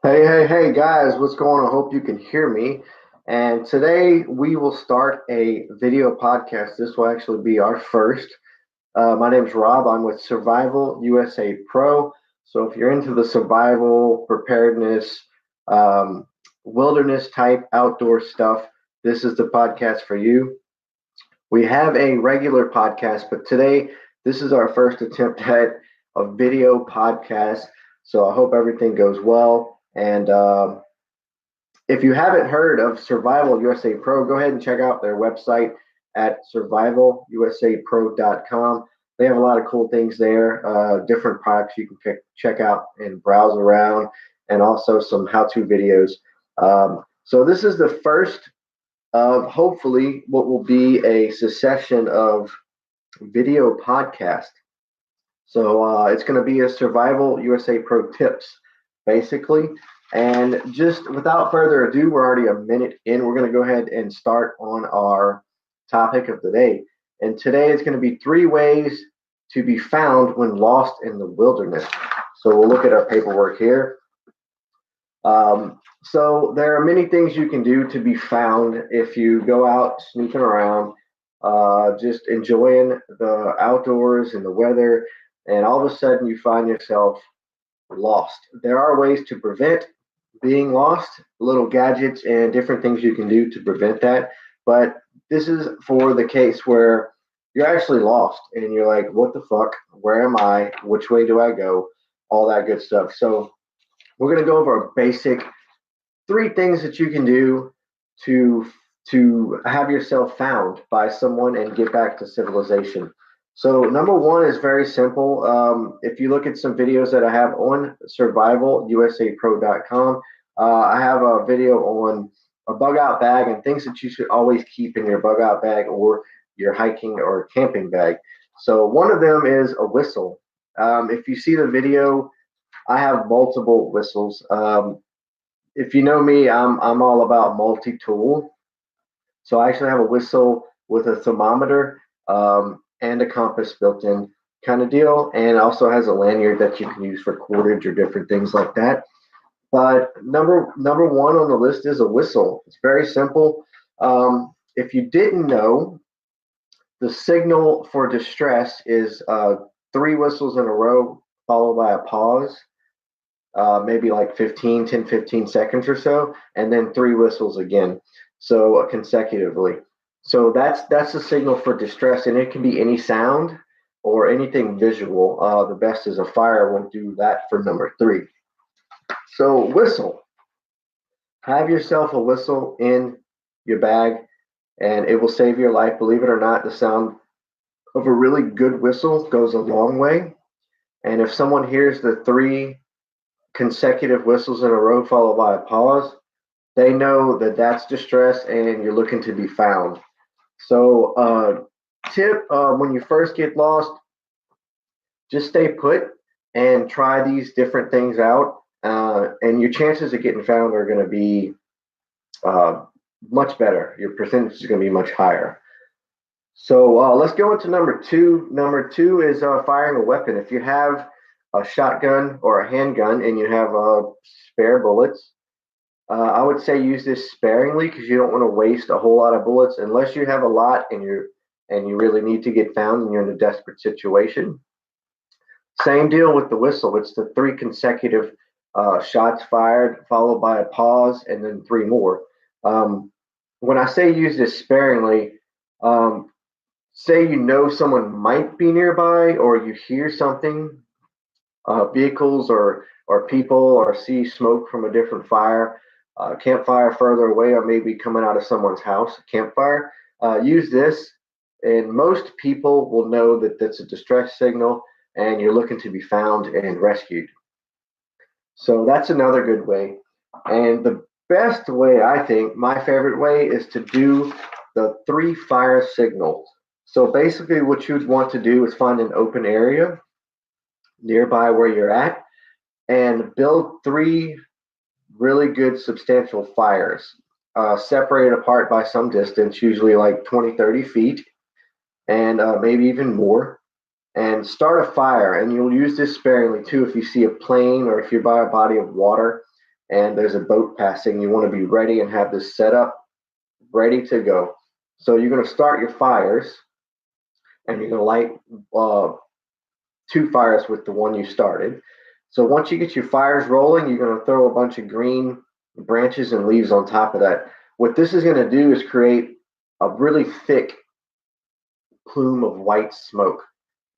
Hey, guys, what's going on? I hope you can hear me. And today we will start a video podcast. This will actually be our first. My name's Rob. I'm with Survival USA Pro. So if you're into the survival, preparedness, um, wilderness type outdoor stuff, this is the podcast for you. We have a regular podcast, but today this is our first attempt at a video podcast. So I hope everything goes well. And if you haven't heard of Survival USA Pro, go ahead and check out their website at survivalusapro.com. They have a lot of cool things there, different products you can check out and browse around, and also some how to videos. So, this is the first of hopefully what will be a succession of video podcast. So it's going to be a Survival USA Pro tips, basically. And just without further ado, we're already a minute in. We're going to go ahead and start on our topic of the day. And today is going to be 3 ways to be found when lost in the wilderness. So we'll look at our paperwork here. So there are many things you can do to be found if you go out snooping around, just enjoying the outdoors and the weather, and all of a sudden you find yourself lost. There are ways to prevent being lost, little gadgets and different things you can do to prevent that. But this is for the case where you're actually lost and you're like, what the fuck? Where am I? Which way do I go? All that good stuff. So we're going to go over a basic 3 things that you can do to have yourself found by someone and get back to civilization. So number one is very simple. If you look at some videos that I have on survivalusapro.com, I have a video on a bug out bag and things that you should always keep in your bug out bag or your hiking or camping bag. So one of them is a whistle. If you see the video, I have multiple whistles. If you know me, I'm all about multi-tool. So I actually have a whistle with a thermometer and a compass built in kind of deal, and also has a lanyard that you can use for cordage or different things like that. But number one on the list is a whistle. It's very simple. If you didn't know, the signal for distress is 3 whistles in a row followed by a pause, maybe like 15 seconds or so, and then 3 whistles again, so consecutively. So that's the signal for distress, and it can be any sound or anything visual. The best is a fire. We'll do that for number 3. So whistle. Have yourself a whistle in your bag, and it will save your life. Believe it or not, the sound of a really good whistle goes a long way. And if someone hears the 3 consecutive whistles in a row followed by a pause, they know that that's distress and you're looking to be found. So, tip when you first get lost, just stay put and try these different things out, and your chances of getting found are going to be uh, much better. Your percentage is going to be much higher. So let's go into number 2. Number 2 is firing a weapon. If you have a shotgun or a handgun and you have spare bullets, I would say use this sparingly because you don't want to waste a whole lot of bullets unless you have a lot and you really need to get found and you're in a desperate situation. Same deal with the whistle. It's the 3 consecutive shots fired followed by a pause and then 3 more. When I say use this sparingly, um, say you know someone might be nearby or you hear something, vehicles or people, or see smoke from a different fire, campfire further away, or maybe coming out of someone's house, campfire. Use this, and most people will know that that's a distress signal and you're looking to be found and rescued. So that's another good way. And the best way, I think, my favorite way, is to do the 3 fire signals. So basically, what you'd want to do is find an open area nearby where you're at and build 3 really good substantial fires, separated apart by some distance, usually like 20, 30 feet, and maybe even more. And start a fire, and you'll use this sparingly too if you see a plane or if you're by a body of water. and there's a boat passing, you want to be ready and have this set up, ready to go. So you're going to start your fires, and you're going to light two fires with the one you started. So once you get your fires rolling, you're going to throw a bunch of green branches and leaves on top of that. What this is going to do is create a really thick plume of white smoke.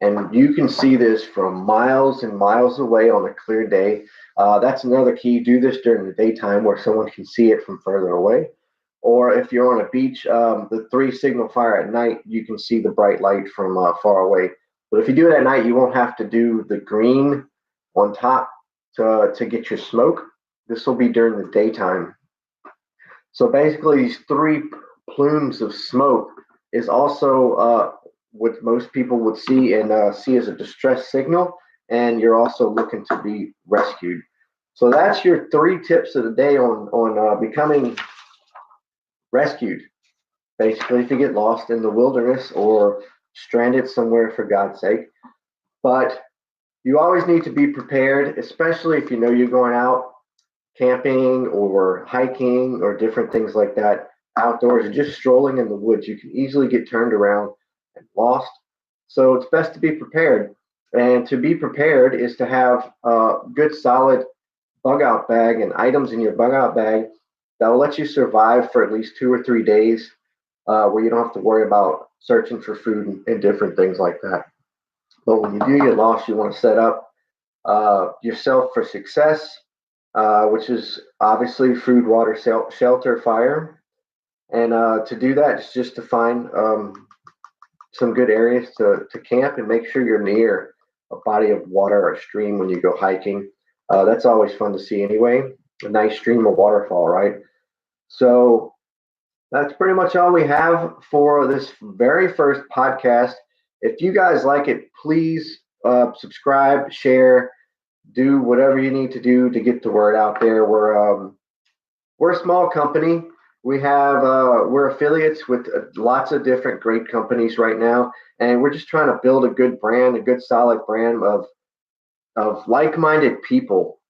And you can see this from miles and miles away on a clear day. That's another key. Do this during the daytime where someone can see it from further away. Or if you're on a beach, the 3 signal fire at night, you can see the bright light from far away. But if you do it at night, you won't have to do the green on top to get your smoke. This will be during the daytime. So basically, these 3 plumes of smoke is also what most people would see and see as a distress signal, and you're also looking to be rescued. So that's your 3 tips of the day on becoming rescued. Basically, if you get lost in the wilderness or stranded somewhere, for God's sake. But you always need to be prepared, especially if you know you're going out camping or hiking or different things like that outdoors, or just strolling in the woods. You can easily get turned around and lost. So it's best to be prepared. And to be prepared is to have a good solid bug out bag and items in your bug out bag that will let you survive for at least 2 or 3 days, where you don't have to worry about searching for food and different things like that. But when you do get lost, you want to set up yourself for success, which is obviously food, water, shelter, fire. And to do that, it's just to find some good areas to camp and make sure you're near a body of water or a stream when you go hiking. That's always fun to see anyway. A nice stream or waterfall, right? So that's pretty much all we have for this very first podcast. If you guys like it, please subscribe, share, do whatever you need to do to get the word out there. We're a small company. We're affiliates with lots of different great companies right now, and we're just trying to build a good brand, a good solid brand of like-minded people.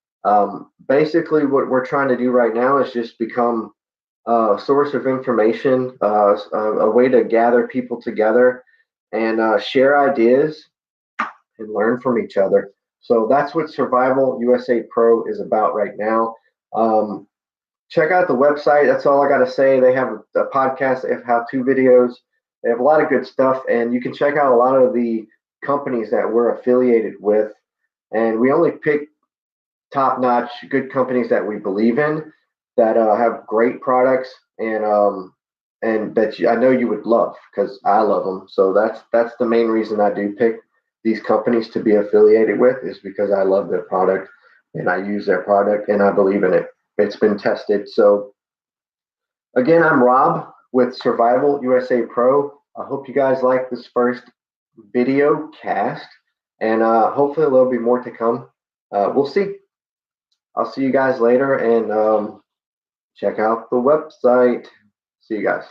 Basically, what we're trying to do right now is just become a source of information, a way to gather people together and share ideas and learn from each other. So that's what Survival USA Pro is about right now. Check out the website. That's all I got to say. They have a podcast, they have how-to videos, they have a lot of good stuff, and you can check out a lot of the companies that we're affiliated with. And we only pick top-notch, good companies that we believe in, that have great products and that I know you would love, because I love them. So that's the main reason I do pick these companies to be affiliated with, is because I love their product and I use their product and I believe in it. It's been tested. So again, I'm Rob with Survival USA Pro. I hope you guys like this first video cast, and hopefully there'll be more to come. We'll see. I'll see you guys later, and check out the website. See you guys.